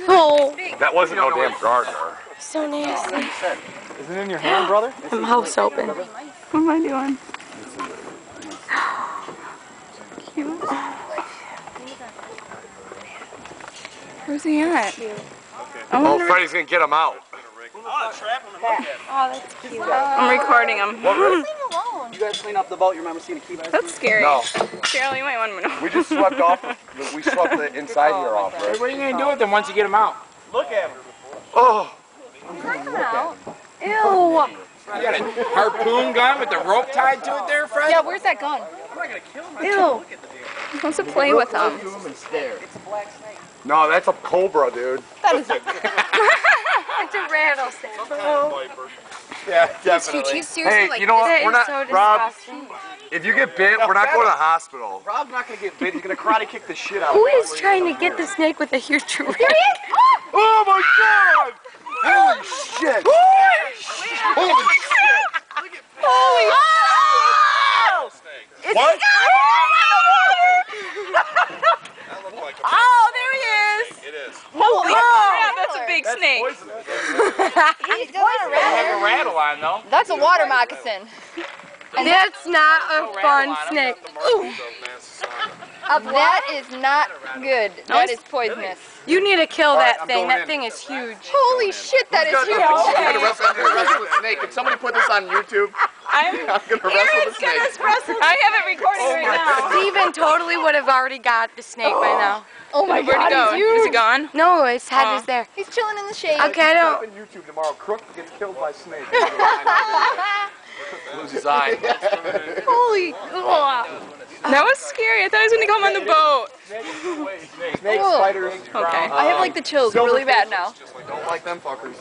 Oh, That wasn't no damn gardener. so nasty. Is it in your hand, brother? My mouth's open. What am I doing? Cute. Where's he at? Oh, Freddy's gonna get him out. Oh, that's cute. I'm recording him. You guys clean up the boat. You remember seeing a key back? That's scary. No, Cheryl, you might want to know. we just swept off. We swept the inside here off, Hey, right? what are you going to do with them once you get them out? Look at him. Oh, Ew. You got a harpoon gun with the rope tied to it there, Fred? Yeah, where's that gun? Ew. He wants to play with them. no, that's a cobra, dude. It's a rattlesnake. Yeah, Dude, definitely. she's seriously Hey, like, you know what? that We're is not, so Rob. disgusting. If you get bit, we're not going to the hospital. Rob's not going to get bit. He's going to karate kick the shit out of Who you. is trying to get the snake with a huge ring? Oh my God! Holy shit! Holy shit! Holy What? Oh, there he is. It is. Holy crap, that's a big snake. He's going Have a rattle on, though. That's a water moccasin. That's not a fun snake. Ooh. That is not good. That is poisonous. You need to kill that I'm thing. going That in. thing is huge. Holy shit, that is huge. I'm gonna wrestle with a snake. Can somebody put this on YouTube? I'm gonna wrestle with a snake. I have it recording right now. Steven totally would have already got the snake by now. Oh my God, where'd it go? Is it gone? No, his head is there. He's chilling in the shade. Okay, I don't. on YouTube tomorrow. Crook gets killed by snake. Lose his eye. Holy. That was scary. I thought he was going to come on the boat. Snakes, spiders. Okay. I have like the chills really bad now. Don't like them fuckers.